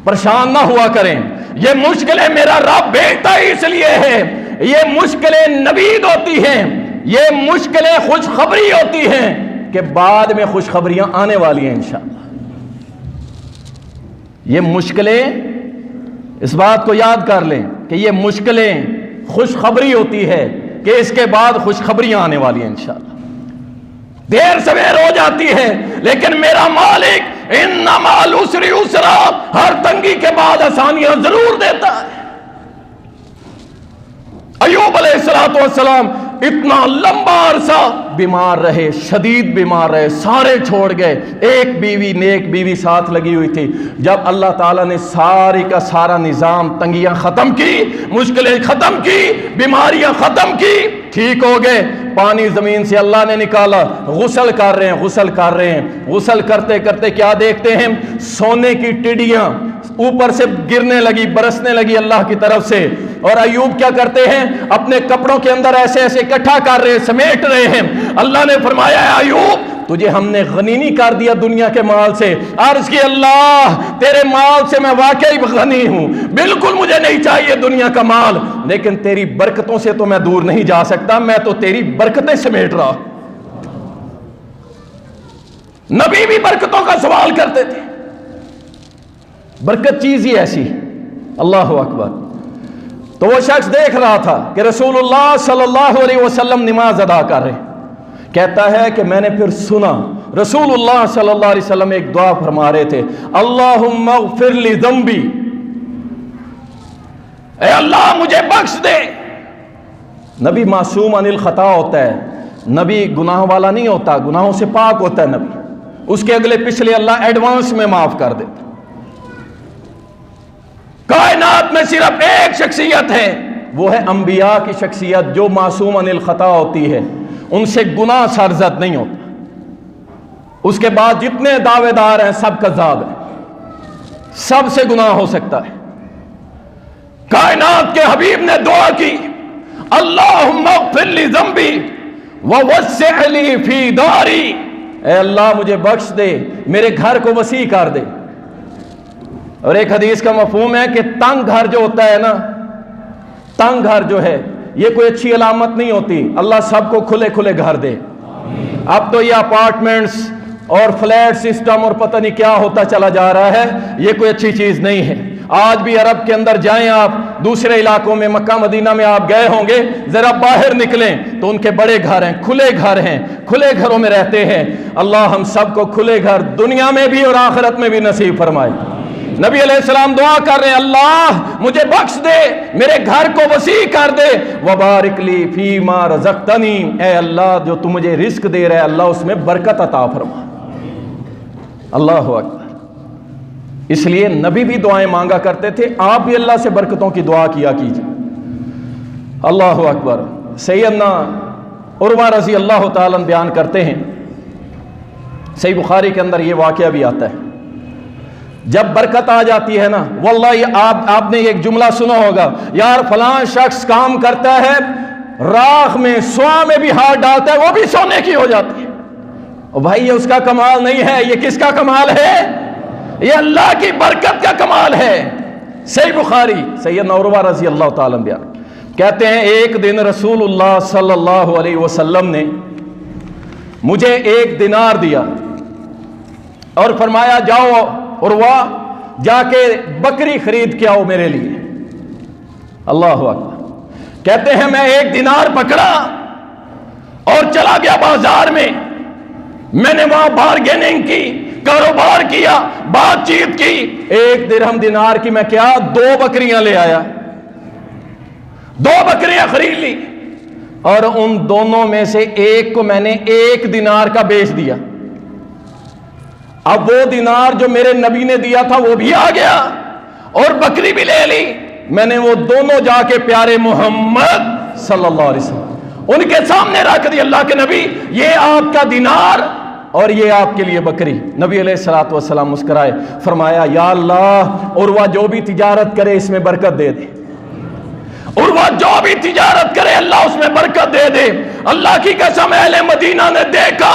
پریشان نہ ہوا کریں. یہ مشکلیں میرا رب بھیجتا ہی اس لیے ہے. یہ مشکلیں نوید ہوتی ہیں, یہ مشکلیں خوشخبری ہوتی ہیں کہ بعد میں خوشخبریاں آنے والی ہیں انشاءاللہ. یہ مشکلیں, اس بات کو یاد کر لیں کہ یہ مشکلیں خوشخبری ہوتی ہے کہ اس کے بعد خوشخبریاں آنے والی ہیں انشاءاللہ. دیر سویر ہو جاتی ہے لیکن میرا مالک ان مع العسر یسرا, ہر تنگی کے بعد آسانیاں ضرور دیتا ہے. ایوب علیہ السلام اتنا لمبا عرصہ بیمار رہے, شدید بیمار رہے, سارے چھوڑ گئے, ایک بیوی, نیک بیوی ساتھ لگی ہوئی تھی. جب اللہ تعالیٰ نے ساری کا سارا نظام, تنگیاں ختم کی, مشکلیں ختم کی, بیماریاں ختم کی, ٹھیک ہو گئے, پانی زمین سے اللہ نے نکالا, غسل کر رہے ہیں, غسل کر رہے ہیں. غسل کرتے کرتے کیا دیکھتے ہیں؟ سونے کی ٹڈیاں اوپر سے گرنے لگی, برسنے لگی اللہ کی طرف سے. اور ایوب کیا کرتے ہیں؟ اپنے کپڑوں کے اندر ایسے ایسے اکٹھا کر رہے ہیں, سمیٹ رہے ہیں. اللہ نے فرمایا ایوب تجھے ہم نے غنی نہیں کر دیا دنیا کے مال سے. عرض کی اللہ تیرے مال سے میں واقعی غنی ہوں, بالکل مجھے نہیں چاہیے دنیا کا مال, لیکن تیری برکتوں سے تو میں دور نہیں جا سکتا, میں تو تیری برکتیں سمیٹ رہا. نبی بھی برکتوں کا سوال کرتے تھے. برکت چیز ہی ایسی. اللہ اکبر. تو وہ شخص دیکھ رہا تھا کہ رسول اللہ صلی اللہ علیہ وسلم نماز ادا کر رہے. کہتا ہے کہ میں نے پھر سنا رسول اللہ صلی اللہ علیہ وسلم ایک دعا فرما رہے تھے, اللہم اغفر لی ذنبی, اے اللہ مجھے بخش دے. نبی معصوم عن الخطا ہوتا ہے, نبی گناہ والا نہیں ہوتا, گناہوں سے پاک ہوتا ہے نبی. اس کے اگلے پچھلے اللہ ایڈوانس میں معاف کر دیتا. کائنات میں صرف ایک شخصیت ہے, وہ ہے انبیاء کی شخصیت جو معصوم عن الخطا ہوتی ہے, ان سے گناہ سرزد نہیں ہوتا. اس کے بعد جتنے دعوے دار ہیں سب کذاب ہیں, سب سے گناہ ہو سکتا ہے. کائنات کے حبیب نے دعا کی, اللہم اغفر لی ذنبی ووسع لی فی داری, اے اللہ مجھے بخش دے, میرے گھر کو وسیع کر دے. اور ایک حدیث کا مفہوم ہے کہ تنگ گھر جو ہوتا ہے نا, تنگ گھر جو ہے یہ کوئی اچھی علامت نہیں ہوتی. اللہ سب کو کھلے کھلے گھر دے. اب تو یہ اپارٹمنٹس اور فلیٹ سسٹم اور پتہ نہیں کیا ہوتا چلا جا رہا ہے, یہ کوئی اچھی چیز نہیں ہے. آج بھی عرب کے اندر جائیں آپ, دوسرے علاقوں میں, مکہ مدینہ میں آپ گئے ہوں گے, ذرا باہر نکلیں تو ان کے بڑے گھر ہیں, کھلے گھر ہیں, کھلے گھروں میں رہتے ہیں. اللہ ہم سب کو کھلے گھر دنیا میں بھی اور آخرت میں بھی نصیب فرمائے. نبی علیہ السلام دعا کر رہے ہیں, اللہ مجھے بخش دے, میرے گھر کو وسیع کر دے, وبارک لی فیما رزقتنی, اے اللہ جو تو مجھے رزق دے رہے اللہ اس میں برکت عطا فرما. اللہ اکبر. اس لیے نبی بھی دعائیں مانگا کرتے تھے, آپ بھی اللہ سے برکتوں کی دعا کیا کیجیے. اللہ اکبر. سیدنا عروہ رضی اللہ تعالیٰ بیان کرتے ہیں, صحیح بخاری کے اندر یہ واقعہ بھی آتا ہے, جب برکت آ جاتی ہے نا, واللہ آپ نے ایک جملہ سنا ہوگا, یار فلاں شخص کام کرتا ہے, راکھ میں سواں میں بھی ہاتھ ڈالتا ہے, وہ بھی سونے کی ہو جاتی ہے. اور بھائی یہ اس کا کمال نہیں ہے, یہ کس کا کمال ہے؟ یہ اللہ کی برکت کا کمال ہے. صحیح بخاری, سیدنا عروہ رضی اللہ تعالیٰ بیان کہتے ہیں, ایک دن رسول اللہ صلی اللہ علیہ وسلم نے مجھے 1 دینار دیا اور فرمایا جاؤ عروہ جا کے بکری خرید کے آؤ میرے لیے. اللہ اکبر. کہتے ہیں میں 1 دینار پکڑا اور چلا گیا بازار میں, میں نے وہاں بارگیننگ کی, کاروبار کیا, بات چیت کی. 1 درہم دینار کی میں کیا 2 بکریاں لے آیا, 2 بکریاں خرید لی, اور ان دونوں میں سے ایک کو میں نے 1 دینار کا بیچ دیا. اب وہ دینار جو میرے نبی نے دیا تھا وہ بھی آ گیا اور بکری بھی لے لی. میں نے وہ دونوں جا کے پیارے محمد صلی اللہ علیہ وسلم ان کے سامنے رکھ دی. اللہ کے نبی یہ آپ کا دینار اور یہ آپ کے لیے بکری. نبی علیہ الصلوۃ والسلام مسکرائے, فرمایا یا اللہ عروہ جو بھی تجارت کرے اس میں برکت دے دے, عروہ جو بھی تجارت کرے اللہ اس میں برکت دے دے. اللہ کی قسم اہل مدینہ نے دیکھا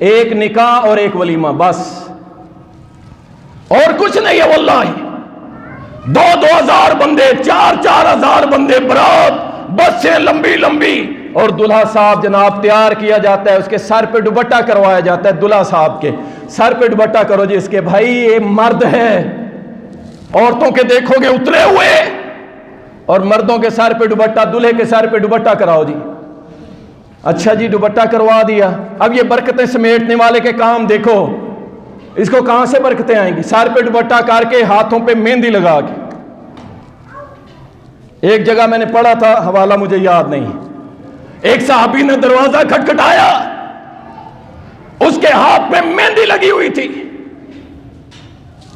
ایک نکاح اور ایک ولیمہ، بس اور کچھ نہیں ہے واللہ۔ 2,000 بندے، 4,000 بندے، برات، بس سے لمبی لمبی، اور دلہا صاحب جناب تیار کیا جاتا ہے، اس کے سر پہ دوپٹہ کروایا جاتا ہے، دلہا صاحب کے سر پہ دوپٹہ کرو جی اس کے، بھائی یہ مرد ہے، عورتوں کے دیکھو گے اترے ہوئے، اور مردوں کے سر پہ دوپٹہ، دلہے کے سر پہ دوپٹہ کراؤ جی۔ اچھا جی دوپٹہ کروا دیا، اب یہ برکتیں سمیٹنے والے کے کام دیکھو، اس کو کہاں سے برکتیں آئیں گی؟ سر پہ دوپٹہ کر کے، ہاتھوں پہ مہندی لگا کے۔ ایک جگہ میں نے پڑھا تھا، حوالہ مجھے یاد نہیں، ایک صحابی نے دروازہ کھٹکھٹایا، اس کے ہاتھ میں مہندی لگی ہوئی تھی،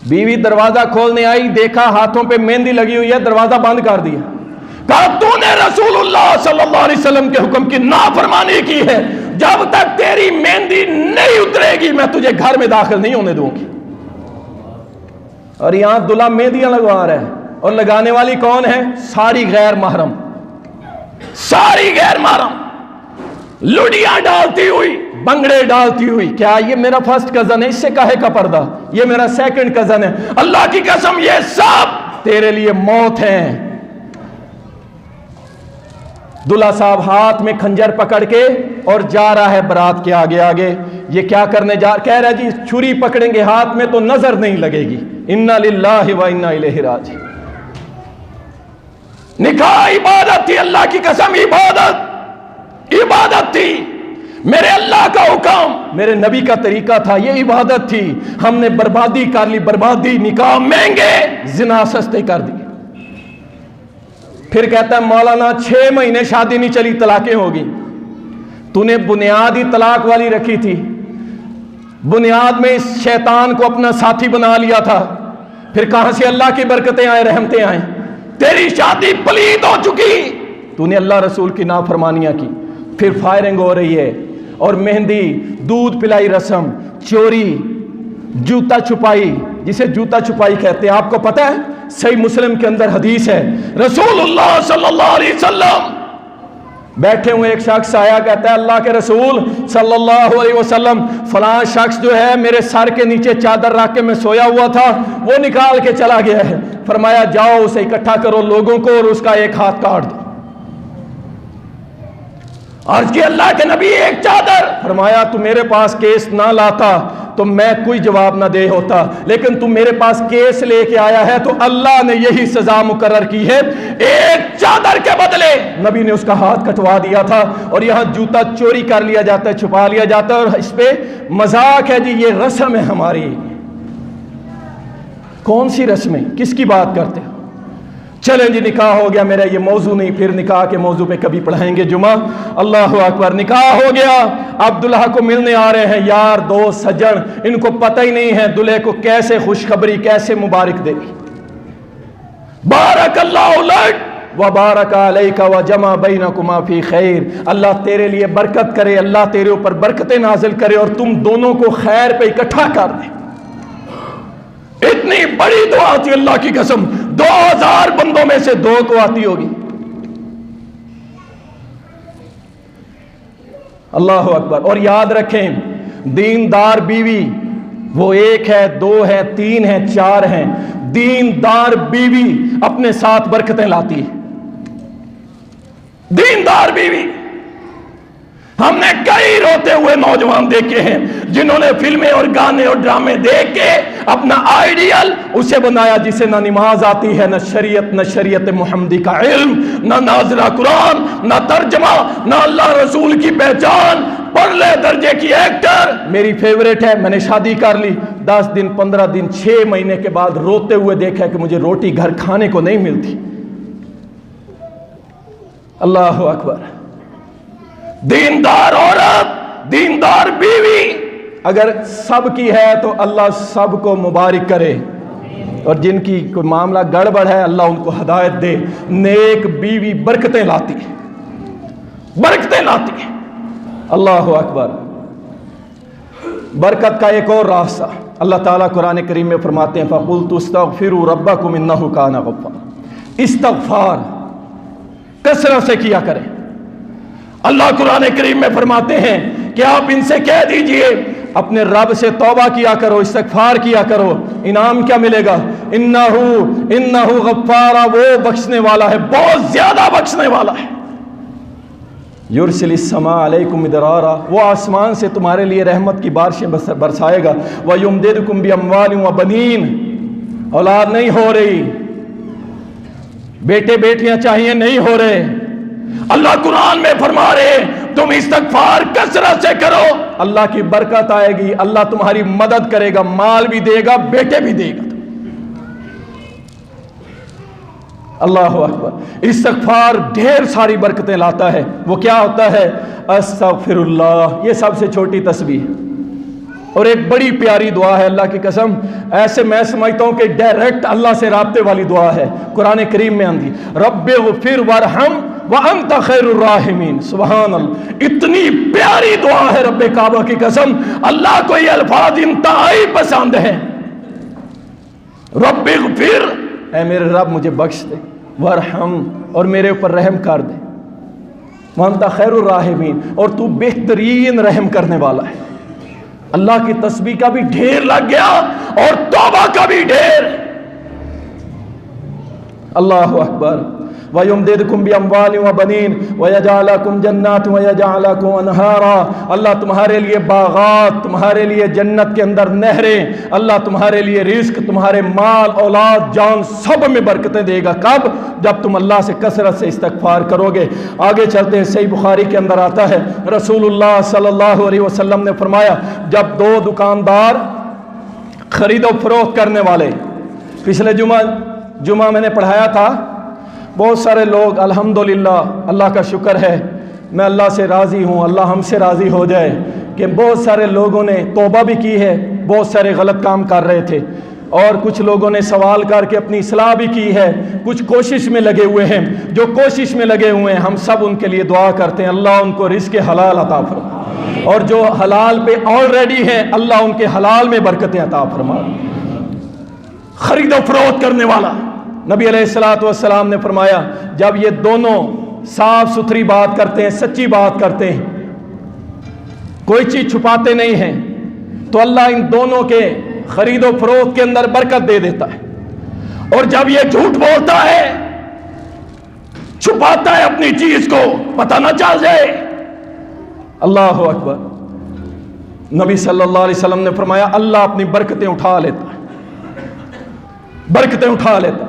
بیوی دروازہ کھولنے آئی، دیکھا ہاتھوں پہ مہندی لگی ہوئی ہے، دروازہ بند کر دیا، کہا تو نے رسول اللہ صلی اللہ علیہ وسلم کے حکم کی نافرمانی کی ہے، جب تک تیری مہندی نہیں اترے گی میں تجھے گھر میں داخل نہیں ہونے دوں گی۔ اور یہاں دلہا مہندیاں لگوا رہا ہے، اور لگانے والی کون ہے؟ ساری غیر محرم، ساری غیر محرم، لڑیاں ڈالتی ہوئی، بنگڑے ڈالتی ہوئی، کیا یہ میرا فرسٹ کزن ہے، اس سے کاہے کا پردہ، یہ میرا سیکنڈ کزن ہے، اللہ کی قسم یہ سب تیرے لیے موت ہے۔ دلہا صاحب ہاتھ میں خنجر پکڑ کے اور جا رہا ہے برات کے آگے آگے، یہ کیا کرنے جا رہا، کہہ رہا جی چھری پکڑیں گے ہاتھ میں تو نظر نہیں لگے گی، انا للہ و انا الیہ راجعون۔ نکاح عبادت تھی، اللہ کی قسم عبادت تھی، میرے اللہ کا حکم، میرے نبی کا طریقہ تھا، یہ عبادت تھی، ہم نے بربادی کر لی، بربادی، نکاح مہنگے، زنا سستے کر دی۔ پھر کہتا ہے مولانا 6 مہینے شادی نہیں چلی، طلاقیں ہوگی، تو نے بنیاد ہی طلاق والی رکھی تھی، بنیاد میں اس شیطان کو اپنا ساتھی بنا لیا تھا، پھر کہاں سے اللہ کی برکتیں آئیں، رحمتیں آئیں؟ تیری شادی پلید ہو چکی، تو نے اللہ رسول کی نافرمانیاں کی، پھر فائرنگ ہو رہی ہے، اور مہندی، دودھ پلائی رسم، چوری، جوتا چھپائی، جسے جوتا چھپائی کہتے ہیں، آپ کو پتہ ہے صحیح مسلم کے اندر حدیث ہے، رسول اللہ صلی اللہ علیہ وسلم بیٹھے ہوئے، ایک شخص آیا، کہتا ہے اللہ کے رسول صلی اللہ علیہ وسلم فلاں شخص جو ہے میرے سر کے نیچے چادر رکھ کے میں سویا ہوا تھا، وہ نکال کے چلا گیا ہے، فرمایا جاؤ اسے اکٹھا کرو لوگوں کو اور اس کا ایک ہاتھ کاٹ دو۔ عرض کی اللہ کے نبی ایک چادر، فرمایا تو میرے پاس کیس نہ لاتا تو میں کوئی جواب نہ دے ہوتا، لیکن تم میرے پاس کیس لے کے آیا ہے تو اللہ نے یہی سزا مقرر کی ہے، ایک چادر کے بدلے نبی نے اس کا ہاتھ کٹوا دیا تھا۔ اور یہاں جوتا چوری کر لیا جاتا ہے، چھپا لیا جاتا ہے، اور اس پہ مذاق ہے جی یہ رسم ہے ہماری۔ کون سی رسمیں، کس کی بات کرتے ہو؟ چلیں جی نکاح ہو گیا، میرا یہ موضوع نہیں، پھر نکاح کے موضوع پہ کبھی پڑھائیں گے جمعہ، اللہ اکبر۔ نکاح ہو گیا، اب دلہا کو ملنے آ رہے ہیں یار دوست سجن، ان کو پتہ ہی نہیں ہے دلہے کو کیسے خوشخبری، کیسے مبارک دے گی۔ بارک اللہ لک وبارک علیک وجمع بینکما فی خیر، اللہ تیرے لیے برکت کرے، اللہ تیرے اوپر برکتیں نازل کرے اور تم دونوں کو خیر پہ اکٹھا کر دے۔ اتنی بڑی دعا تھی، اللہ کی قسم 2000 بندوں میں سے 2 کو آتی ہوگی۔ اللہ اکبر۔ اور یاد رکھیں دیندار بیوی وہ 1 ہے، 2 ہے، 3 ہے، 4 ہیں، دیندار بیوی اپنے ساتھ برکتیں لاتی ہے۔ دیندار بیوی، ہم نے کئی روتے ہوئے نوجوان دیکھے ہیں جنہوں نے فلمیں اور گانے اور ڈرامے دیکھ کے اپنا آئیڈیل اسے بنایا جسے نہ نماز آتی ہے، نہ شریعت محمدی کا علم، نہ ناظرہ قرآن، نہ ترجمہ، نہ اللہ رسول کی پہچان، پرلے درجے کی ایکٹر۔ میری فیوریٹ ہے، میں نے شادی کر لی، 10 دن 15 دن 6 مہینے کے بعد روتے ہوئے دیکھا کہ مجھے روٹی گھر کھانے کو نہیں ملتی۔ اللہ اکبر۔ دیندار عورت، دیندار بیوی اگر سب کی ہے تو اللہ سب کو مبارک کرے، اور جن کی کوئی معاملہ گڑبڑ ہے اللہ ان کو ہدایت دے۔ نیک بیوی برکتیں لاتی ہے، برکتیں لاتی ہے۔ اللہ اکبر۔ برکت کا ایک اور راستہ اللہ تعالیٰ قرآن کریم میں فرماتے ہیں فَقُلْتُ اسْتَغْفِرُوا رَبَّكُمْ إِنَّهُ كَانَ غَفَّارًا۔ استغفار کثرت سے کیا کریں۔ اللہ قرآن کریم میں فرماتے ہیں کہ آپ ان سے کہہ دیجئے اپنے رب سے توبہ کیا کرو، استغفار کیا کرو، انعام کیا ملے گا؟ انہو غفارا، وہ بخشنے والا ہے، بہت زیادہ بخشنے والا ہے۔ یرسل السماء علیکم مدرارا، وہ آسمان سے تمہارے لیے رحمت کی بارشیں برسائے گا۔ وَيُمْدِدْكُمْ بِأَمْوَالٍ وَبَنِينَ، اولاد نہیں ہو رہی، بیٹے بیٹیاں چاہیے نہیں ہو رہے، اللہ قرآن میں فرما رہے تم استغفار کثرت سے کرو، اللہ کی برکت آئے گی، اللہ تمہاری مدد کرے گا، مال بھی دے گا، بیٹے بھی دے گا۔ اللہ اکبر۔ استغفار ڈھیر ساری برکتیں لاتا ہے۔ وہ کیا ہوتا ہے؟ استغفر اللہ، یہ سب سے چھوٹی تسبیح اور ایک بڑی پیاری دعا ہے، اللہ کی قسم ایسے میں سمجھتا ہوں کہ ڈائریکٹ اللہ سے رابطے والی دعا ہے، قرآن کریم میں آندھی رب اغفر وارحم وانت خیر الراحمین۔ سبحان اللہ، اتنی پیاری دعا ہے رب کعبہ کی قسم، اللہ کو یہ الفاظ انتہائی پسند ہیں۔ رب اغفر، اے میرے رب مجھے بخش دے، وارحم، اور میرے اوپر رحم کر دے، وانت خیر الراحمین، اور تو بہترین رحم کرنے والا ہے۔ اللہ کی تسبیح کا بھی ڈھیر لگ گیا اور توبہ کا بھی ڈھیر۔ اللہ اکبر۔ وَيُمْدِدْكُمْ بِأَمْوَالٍ وَبَنِينَ وَيَجْعَلْ لَكُمْ جَنَّاتٍ وَيَجْعَلْ لَكُمْ أَنْهَارًا، اللہ تمہارے لیے باغات، تمہارے لیے جنت کے اندر نہریں، اللہ تمہارے لیے رزق، تمہارے مال اولاد جان سب میں برکتیں دے گا۔ کب؟ جب تم اللہ سے کثرت سے استغفار کرو گے۔ آگے چلتے ہیں، صحیح بخاری کے اندر آتا ہے رسول اللہ صلی اللہ علیہ وسلم نے فرمایا جب دو دکاندار خرید و فروخت کرنے والے، پچھلے جمعہ میں نے پڑھایا تھا، بہت سارے لوگ الحمدللہ اللہ کا شکر ہے، میں اللہ سے راضی ہوں، اللہ ہم سے راضی ہو جائے، کہ بہت سارے لوگوں نے توبہ بھی کی ہے، بہت سارے غلط کام کر رہے تھے، اور کچھ لوگوں نے سوال کر کے اپنی اصلاح بھی کی ہے، کچھ کوشش میں لگے ہوئے ہیں۔ جو کوشش میں لگے ہوئے ہیں ہم سب ان کے لیے دعا کرتے ہیں، اللہ ان کو رزق حلال عطا فرمائے، اور جو حلال پہ آلریڈی ہیں اللہ ان کے حلال میں برکتیں عطا فرمائے۔ خرید و فروخت کرنے والا، نبی علیہ السلام نے فرمایا جب یہ دونوں صاف ستھری بات کرتے ہیں، سچی بات کرتے ہیں، کوئی چیز چھپاتے نہیں ہیں، تو اللہ ان دونوں کے خرید و فروخت کے اندر برکت دے دیتا ہے۔ اور جب یہ جھوٹ بولتا ہے، چھپاتا ہے اپنی چیز کو، پتہ نہ چل جائے، اللہ اکبر، نبی صلی اللہ علیہ وسلم نے فرمایا اللہ اپنی برکتیں اٹھا لیتا ہے، برکتیں اٹھا لیتا ہے۔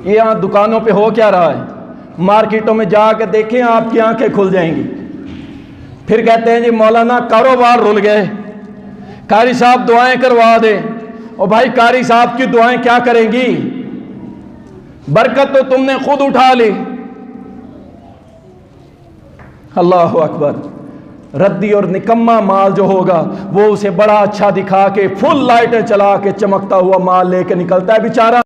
یہاں دکانوں پہ ہو کیا رہا ہے؟ مارکیٹوں میں جا کے دیکھیں آپ کی آنکھیں کھل جائیں گی، پھر کہتے ہیں جی مولانا کاروبار رل گئے، قاری صاحب دعائیں کروا دیں۔ اور بھائی قاری صاحب کی دعائیں کیا کریں گی؟ برکت تو تم نے خود اٹھا لی۔ اللہ اکبر۔ ردی اور نکما مال جو ہوگا وہ اسے بڑا اچھا دکھا کے فل لائٹیں چلا کے چمکتا ہوا مال لے کے نکلتا ہے بیچارہ۔